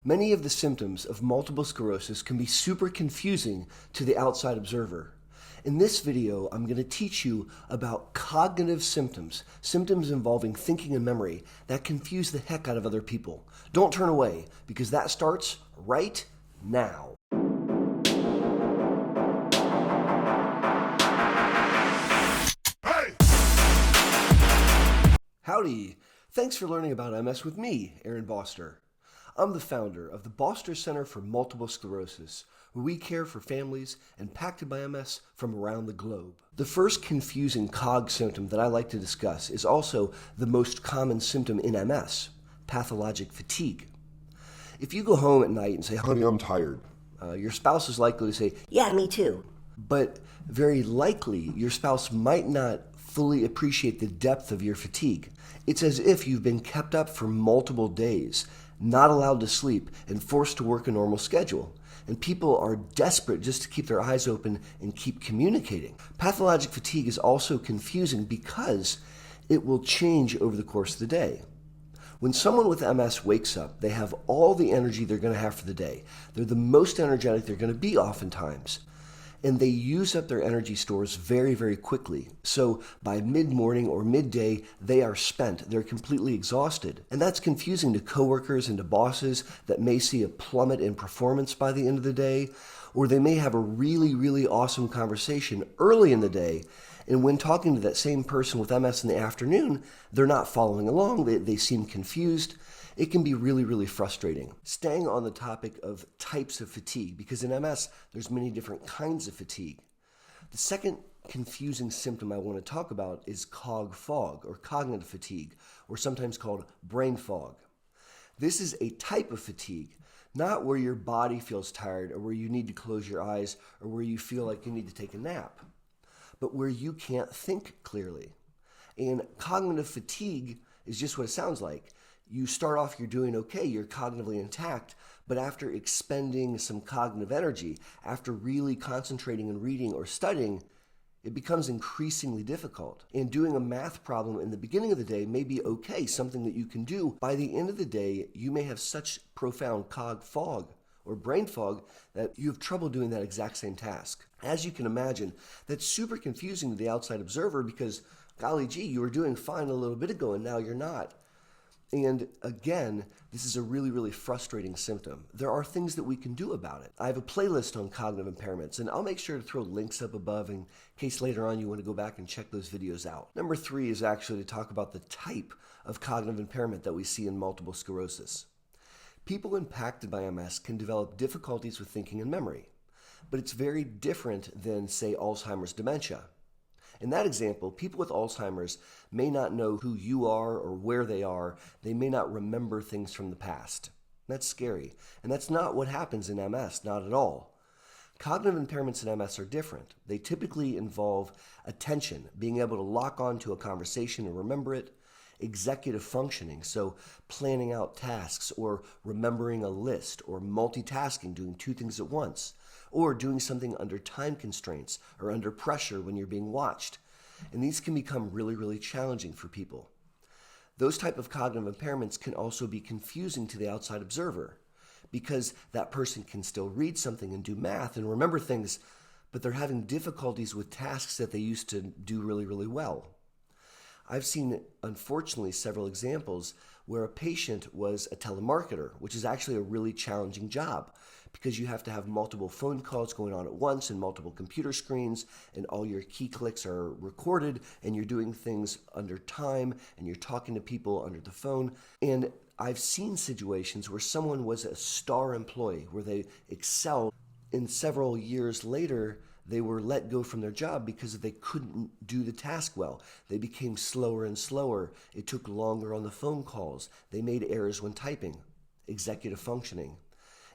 Many of the symptoms of multiple sclerosis can be super confusing to the outside observer. In this video, I'm going to teach you about cognitive symptoms, symptoms involving thinking and memory that confuse the heck out of other people. Don't turn away, because that starts right now. Hey! Howdy! Thanks for learning about MS with me, Aaron Boster. I'm the founder of the Boster Center for Multiple Sclerosis, where we care for families impacted by MS from around the globe. The first confusing COG symptom that I like to discuss is also the most common symptom in MS, pathologic fatigue. If you go home at night and say, "Honey, I'm tired," your spouse is likely to say, "Yeah, me too." But very likely, your spouse might not fully appreciate the depth of your fatigue. It's as if you've been kept up for multiple days, not allowed to sleep, and forced to work a normal schedule. And people are desperate just to keep their eyes open and keep communicating. Pathologic fatigue is also confusing because it will change over the course of the day. When someone with MS wakes up, they have all the energy they're going to have for the day. They're the most energetic they're going to be oftentimes. And they use up their energy stores very, very quickly. So by mid-morning or midday, they are spent. They're completely exhausted. And that's confusing to coworkers and to bosses that may see a plummet in performance by the end of the day, or they may have a really, really awesome conversation early in the day. And when talking to that same person with MS in the afternoon, they're not following along. They seem confused. It can be really, really frustrating. Staying on the topic of types of fatigue, because in MS, there's many different kinds of fatigue. The second confusing symptom I want to talk about is cog fog, or cognitive fatigue, or sometimes called brain fog. This is a type of fatigue, not where your body feels tired, or where you need to close your eyes, or where you feel like you need to take a nap, but where you can't think clearly. And cognitive fatigue is just what it sounds like. You start off, you're doing okay, you're cognitively intact, but after expending some cognitive energy, after really concentrating and reading or studying, it becomes increasingly difficult. And doing a math problem in the beginning of the day may be okay, something that you can do. By the end of the day, you may have such profound cog fog or brain fog that you have trouble doing that exact same task. As you can imagine, that's super confusing to the outside observer because, golly gee, you were doing fine a little bit ago and now you're not. And again, this is a really, really frustrating symptom. There are things that we can do about it. I have a playlist on cognitive impairments, and I'll make sure to throw links up above in case later on you want to go back and check those videos out. Number 3 is actually to talk about the type of cognitive impairment that we see in multiple sclerosis. People impacted by MS can develop difficulties with thinking and memory, but it's very different than, say, Alzheimer's dementia. In that example, people with Alzheimer's may not know who you are or where they are. They may not remember things from the past. That's scary. And that's not what happens in MS, not at all. Cognitive impairments in MS are different. They typically involve attention, being able to lock on to a conversation and remember it, executive functioning, so planning out tasks or remembering a list or multitasking, doing 2 things at once, or doing something under time constraints or under pressure when you're being watched. And these can become really, really challenging for people. Those type of cognitive impairments can also be confusing to the outside observer because that person can still read something and do math and remember things, but they're having difficulties with tasks that they used to do really, really well. I've seen, unfortunately, several examples where a patient was a telemarketer, which is actually a really challenging job because you have to have multiple phone calls going on at once and multiple computer screens, and all your key clicks are recorded, and you're doing things under time, and you're talking to people under the phone. And I've seen situations where someone was a star employee, where they excelled, and several years later, they were let go from their job because they couldn't do the task well. They became slower and slower. It took longer on the phone calls. They made errors when typing, executive functioning.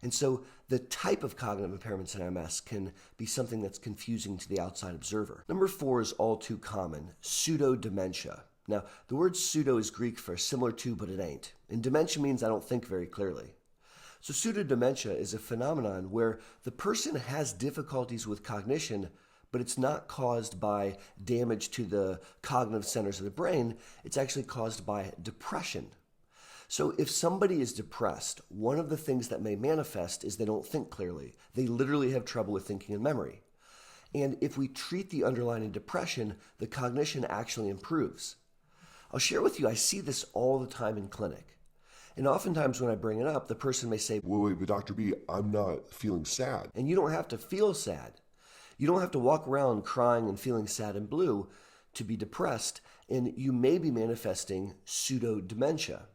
And so the type of cognitive impairments in MS can be something that's confusing to the outside observer. Number 4 is all too common, pseudo dementia. Now, the word pseudo is Greek for similar to, but it ain't. And dementia means I don't think very clearly. So pseudodementia is a phenomenon where the person has difficulties with cognition, but it's not caused by damage to the cognitive centers of the brain. It's actually caused by depression. So if somebody is depressed, one of the things that may manifest is they don't think clearly. They literally have trouble with thinking and memory. And if we treat the underlying depression, the cognition actually improves. I'll share with you, I see this all the time in clinic. And oftentimes when I bring it up, the person may say, Wait, but Dr. B, I'm not feeling sad. and you don't have to feel sad. You don't have to walk around crying and feeling sad and blue to be depressed, and you may be manifesting pseudo dementia.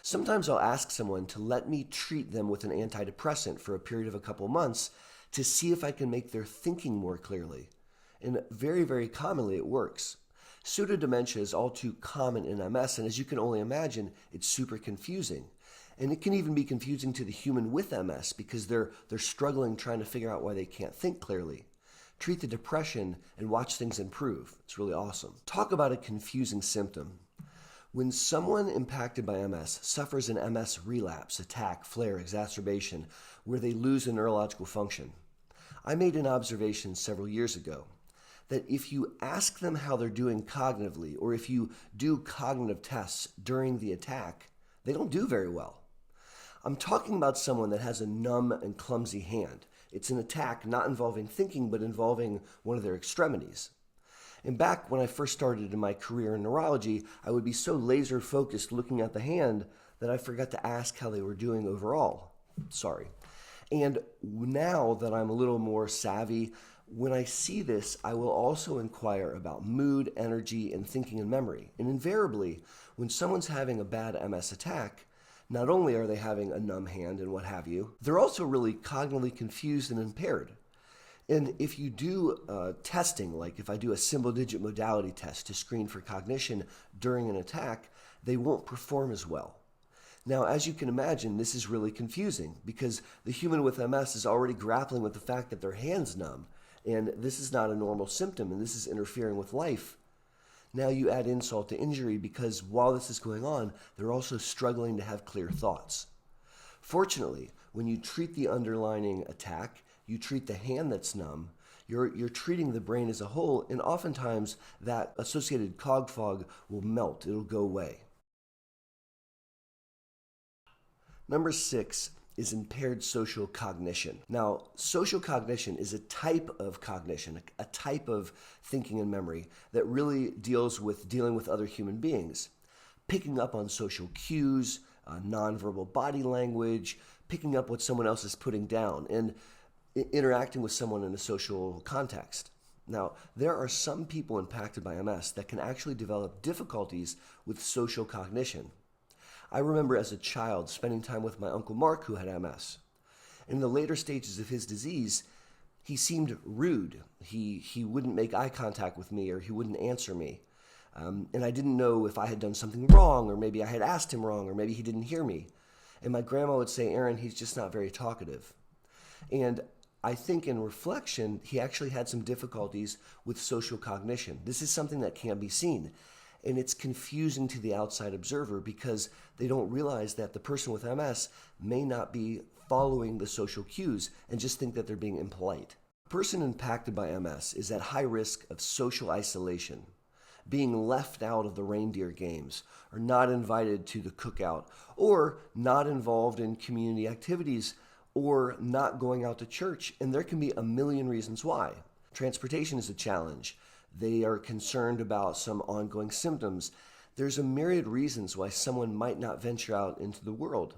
Sometimes I'll ask someone to let me treat them with an antidepressant for a period of a couple months to see if I can make their thinking more clearly. And very, very commonly it works. Pseudodementia is all too common in MS, and as you can only imagine, it's super confusing. And it can even be confusing to the human with MS because they're struggling trying to figure out why they can't think clearly. Treat the depression and watch things improve. It's really awesome. Talk about a confusing symptom. When someone impacted by MS suffers an MS relapse, attack, flare, exacerbation, where they lose a neurological function, I made an observation several years ago that if you ask them how they're doing cognitively, or if you do cognitive tests during the attack, they don't do very well. I'm talking about someone that has a numb and clumsy hand. It's an attack not involving thinking, but involving one of their extremities. And back when I first started in my career in neurology, I would be so laser focused looking at the hand that I forgot to ask how they were doing overall. Sorry. And now that I'm a little more savvy, when I see this, I will also inquire about mood, energy, and thinking and memory. And invariably, when someone's having a bad MS attack, not only are they having a numb hand and what have you, they're also really cognitively confused and impaired. And if you do testing, like if I do a single-digit modality test to screen for cognition during an attack, they won't perform as well. Now, as you can imagine, this is really confusing because the human with MS is already grappling with the fact that their hand's numb, and this is not a normal symptom, and this is interfering with life. Now you add insult to injury because while this is going on, they're also struggling to have clear thoughts. Fortunately, when you treat the underlying attack, you treat the hand that's numb, you're treating the brain as a whole, and oftentimes that associated cog fog will melt, it'll go away. Number 6 is impaired social cognition. Now, social cognition is a type of cognition, a type of thinking and memory that really deals with dealing with other human beings, picking up on social cues, nonverbal body language, picking up what someone else is putting down, and interacting with someone in a social context. Now, there are some people impacted by MS that can actually develop difficulties with social cognition. I remember as a child spending time with my Uncle Mark who had MS. In the later stages of his disease, he seemed rude. He wouldn't make eye contact with me or he wouldn't answer me. And I didn't know if I had done something wrong or maybe I had asked him wrong or maybe he didn't hear me. And my grandma would say, Aaron, he's just not very talkative. And I think in reflection, he actually had some difficulties with social cognition. This is something that can be seen. And it's confusing to the outside observer because they don't realize that the person with MS may not be following the social cues and just think that they're being impolite. A person impacted by MS is at high risk of social isolation, being left out of the reindeer games, or not invited to the cookout, or not involved in community activities, or not going out to church. And there can be a million reasons why. Transportation is a challenge. They are concerned about some ongoing symptoms. There's a myriad reasons why someone might not venture out into the world.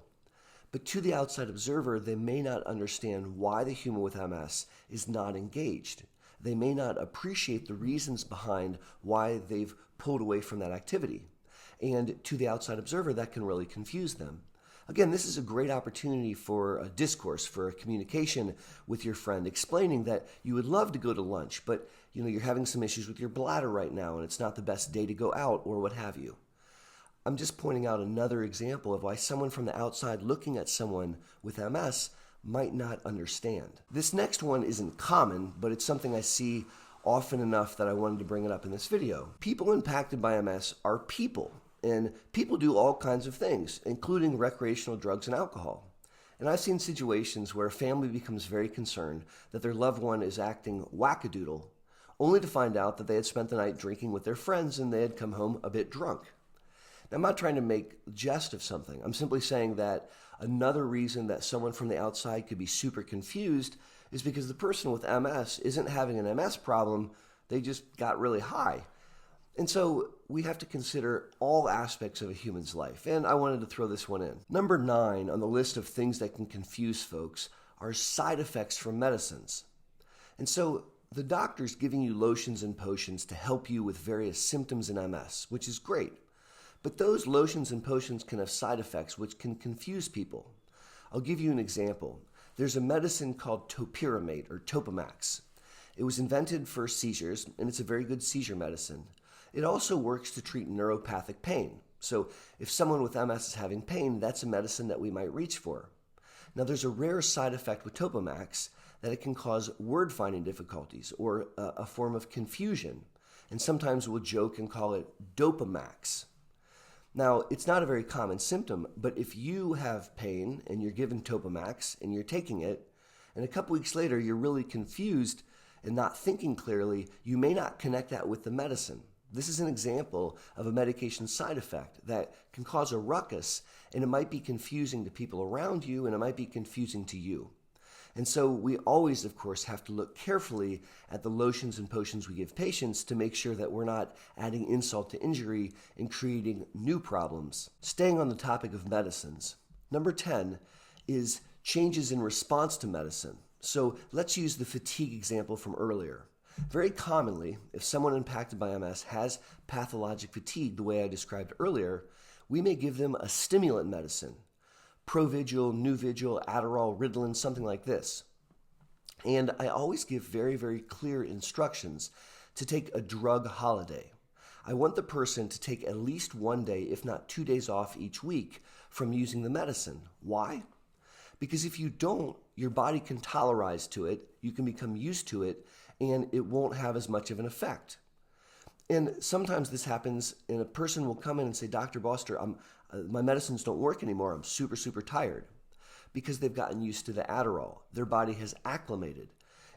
But to the outside observer, they may not understand why the human with MS is not engaged. They may not appreciate the reasons behind why they've pulled away from that activity. And to the outside observer, that can really confuse them. Again, this is a great opportunity for a discourse, for a communication with your friend, explaining that you would love to go to lunch, but you're having some issues with your bladder right now and it's not the best day to go out or what have you. I'm just pointing out another example of why someone from the outside looking at someone with MS might not understand. This next one isn't common, but it's something I see often enough that I wanted to bring it up in this video. People impacted by MS are people, and people do all kinds of things, including recreational drugs and alcohol. And I've seen situations where a family becomes very concerned that their loved one is acting wackadoodle, only to find out that they had spent the night drinking with their friends and they had come home a bit drunk. Now, I'm not trying to make jest of something. I'm simply saying that another reason that someone from the outside could be super confused is because the person with MS isn't having an MS problem, they just got really high. And so we have to consider all aspects of a human's life, and I wanted to throw this one in. Number 9 on the list of things that can confuse folks are side effects from medicines. And so the doctor's giving you lotions and potions to help you with various symptoms in MS, which is great. But those lotions and potions can have side effects which can confuse people. I'll give you an example. There's a medicine called topiramate or Topamax. It was invented for seizures, and it's a very good seizure medicine. It also works to treat neuropathic pain. So if someone with MS is having pain, that's a medicine that we might reach for. Now, there's a rare side effect with Topamax that it can cause word-finding difficulties or a form of confusion. And sometimes we'll joke and call it Dopamax. Now, it's not a very common symptom, but if you have pain and you're given Topamax and you're taking it, and a couple weeks later you're really confused and not thinking clearly, you may not connect that with the medicine. This is an example of a medication side effect that can cause a ruckus, and it might be confusing to people around you, and it might be confusing to you. And so we always, of course, have to look carefully at the lotions and potions we give patients to make sure that we're not adding insult to injury and creating new problems. Staying on the topic of medicines, number 10 is changes in response to medicine. So let's use the fatigue example from earlier. Very commonly, if someone impacted by MS has pathologic fatigue the way I described earlier, we may give them a stimulant medicine, Provigil, Nuvigil, Adderall, Ritalin, something like this. And I always give very, very clear instructions to take a drug holiday. I want the person to take at least 1 day, if not 2 days off each week from using the medicine. Why? Because if you don't, your body can tolerize to it, you can become used to it, and it won't have as much of an effect. And sometimes this happens, and a person will come in and say, Dr. Boster, my medicines don't work anymore. I'm super, super tired. Because they've gotten used to the Adderall. Their body has acclimated.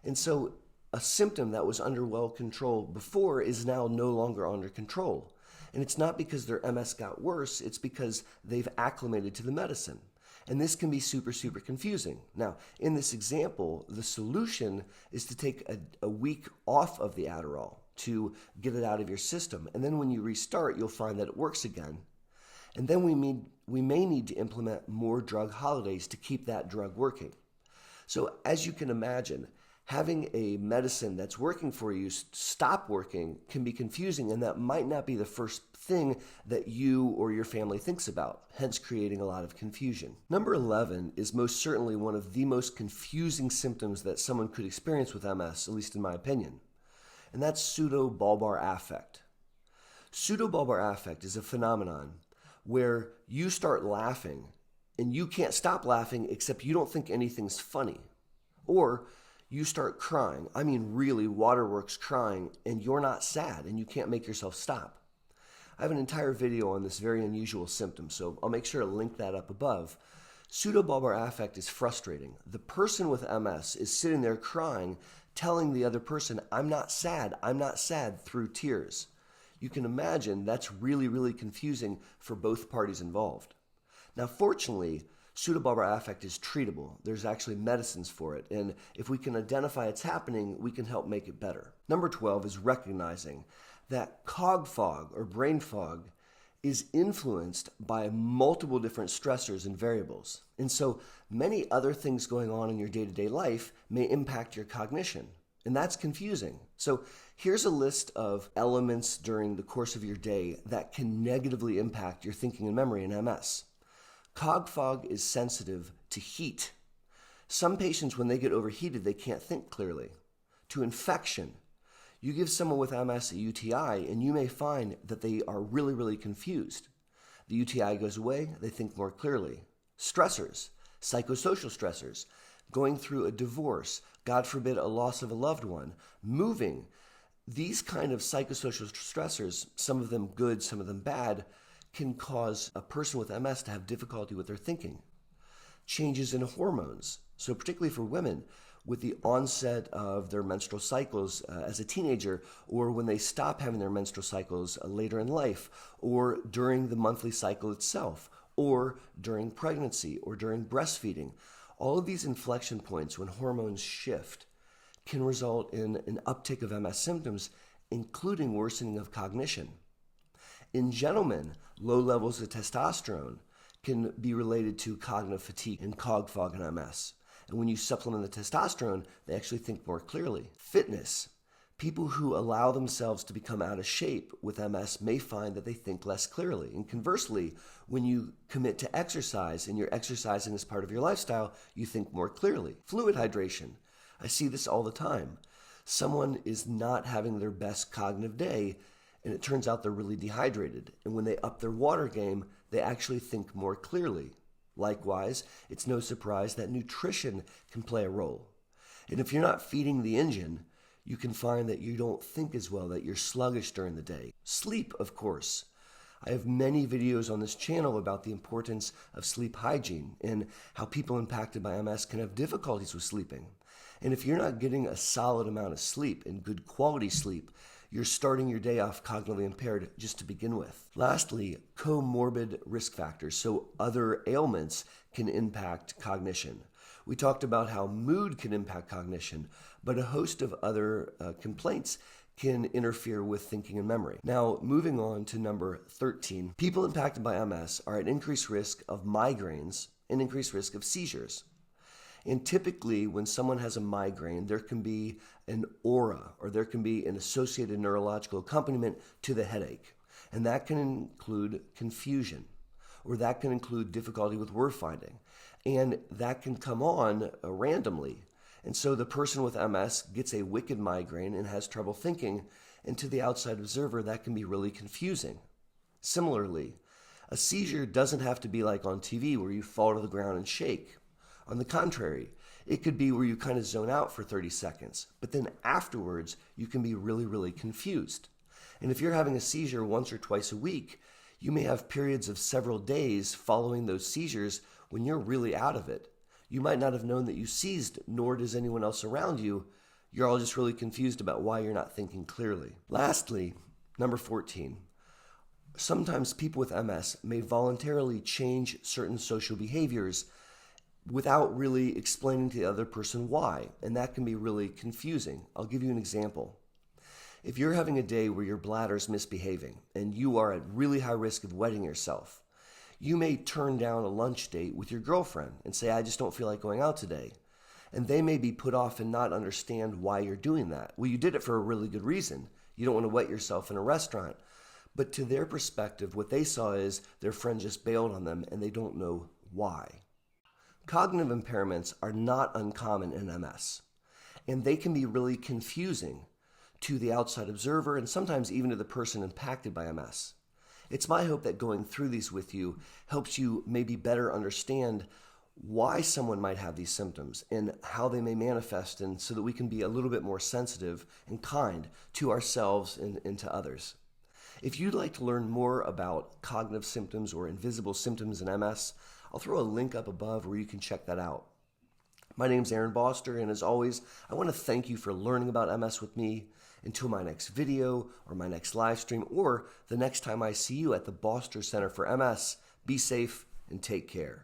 And so a symptom that was under well control before is now no longer under control. And it's not because their MS got worse, it's because they've acclimated to the medicine. And this can be super, super confusing. Now, in this example, the solution is to take a week off of the Adderall to get it out of your system. And then when you restart, you'll find that it works again. And then we may need to implement more drug holidays to keep that drug working. So as you can imagine, having a medicine that's working for you stop working can be confusing, and that might not be the first thing that you or your family thinks about, hence creating a lot of confusion. Number 11 is most certainly one of the most confusing symptoms that someone could experience with MS, at least in my opinion, and that's Pseudobulbar affect. Pseudobulbar affect is a phenomenon where you start laughing and you can't stop laughing except you don't think anything's funny. Or you start crying, I mean really waterworks crying, and you're not sad and you can't make yourself stop. I have an entire video on this very unusual symptom, so I'll make sure to link that up above. Pseudobulbar affect is frustrating. The person with MS is sitting there crying, telling the other person, I'm not sad, through tears. You can imagine that's really, really confusing for both parties involved. Now, fortunately, Pseudobulbar affect is treatable. There's actually medicines for it, and if we can identify it's happening, we can help make it better. Number 12 is recognizing that cog fog or brain fog is influenced by multiple different stressors and variables. And so many other things going on in your day-to-day life may impact your cognition, and that's confusing. So here's a list of elements during the course of your day that can negatively impact your thinking and memory in MS. Cog fog is sensitive to heat. Some patients, when they get overheated, they can't think clearly. To infection. You give someone with MS a UTI, and you may find that they are really, really confused. The UTI goes away, they think more clearly. Stressors, psychosocial stressors, going through a divorce, God forbid a loss of a loved one, moving. These kind of psychosocial stressors, some of them good, some of them bad, can cause a person with MS to have difficulty with their thinking. Changes in hormones. So particularly for women, with the onset of their menstrual cycles as a teenager, or when they stop having their menstrual cycles later in life, or during the monthly cycle itself, or during pregnancy, or during breastfeeding. All of these inflection points when hormones shift can result in an uptick of MS symptoms, including worsening of cognition. In gentlemen, low levels of testosterone can be related to cognitive fatigue and cog fog in MS. And when you supplement the testosterone, they actually think more clearly. Fitness. People who allow themselves to become out of shape with MS may find that they think less clearly. And conversely, when you commit to exercise and you're exercising as part of your lifestyle, you think more clearly. Fluid hydration. I see this all the time. Someone is not having their best cognitive day, and it turns out they're really dehydrated. And when they up their water game, they actually think more clearly. Likewise, it's no surprise that nutrition can play a role. And if you're not feeding the engine, you can find that you don't think as well, that you're sluggish during the day. Sleep, of course. I have many videos on this channel about the importance of sleep hygiene and how people impacted by MS can have difficulties with sleeping. And if you're not getting a solid amount of sleep and good quality sleep, you're starting your day off cognitively impaired just to begin with. Lastly, comorbid risk factors, so other ailments can impact cognition. We talked about how mood can impact cognition, but a host of other complaints can interfere with thinking and memory. Now, moving on to number 13, people impacted by MS are at increased risk of migraines and increased risk of seizures. And typically, when someone has a migraine, there can be an aura, or there can be an associated neurological accompaniment to the headache. And that can include confusion, or that can include difficulty with word finding. And that can come on randomly. And so the person with MS gets a wicked migraine and has trouble thinking, and to the outside observer, that can be really confusing. Similarly, a seizure doesn't have to be like on TV where you fall to the ground and shake. On the contrary, it could be where you kind of zone out for 30 seconds, but then afterwards, you can be really, really confused. And if you're having a seizure once or twice a week, you may have periods of several days following those seizures when you're really out of it. You might not have known that you seized, nor does anyone else around you. You're all just really confused about why you're not thinking clearly. Lastly, number 14. Sometimes people with MS may voluntarily change certain social behaviors without really explaining to the other person why, and that can be really confusing. I'll give you an example. If you're having a day where your bladder's misbehaving and you are at really high risk of wetting yourself, you may turn down a lunch date with your girlfriend and say, I just don't feel like going out today. And they may be put off and not understand why you're doing that. Well, you did it for a really good reason. You don't want to wet yourself in a restaurant. But to their perspective, what they saw is their friend just bailed on them and they don't know why. Cognitive impairments are not uncommon in MS, and they can be really confusing to the outside observer and sometimes even to the person impacted by MS. It's my hope that going through these with you helps you maybe better understand why someone might have these symptoms and how they may manifest, and so that we can be a little bit more sensitive and kind to ourselves and to others. If you'd like to learn more about cognitive symptoms or invisible symptoms in MS, I'll throw a link up above where you can check that out. My name's Aaron Boster, and as always, I want to thank you for learning about MS with me. Until my next video, or my next live stream, or the next time I see you at the Boster Center for MS, be safe and take care.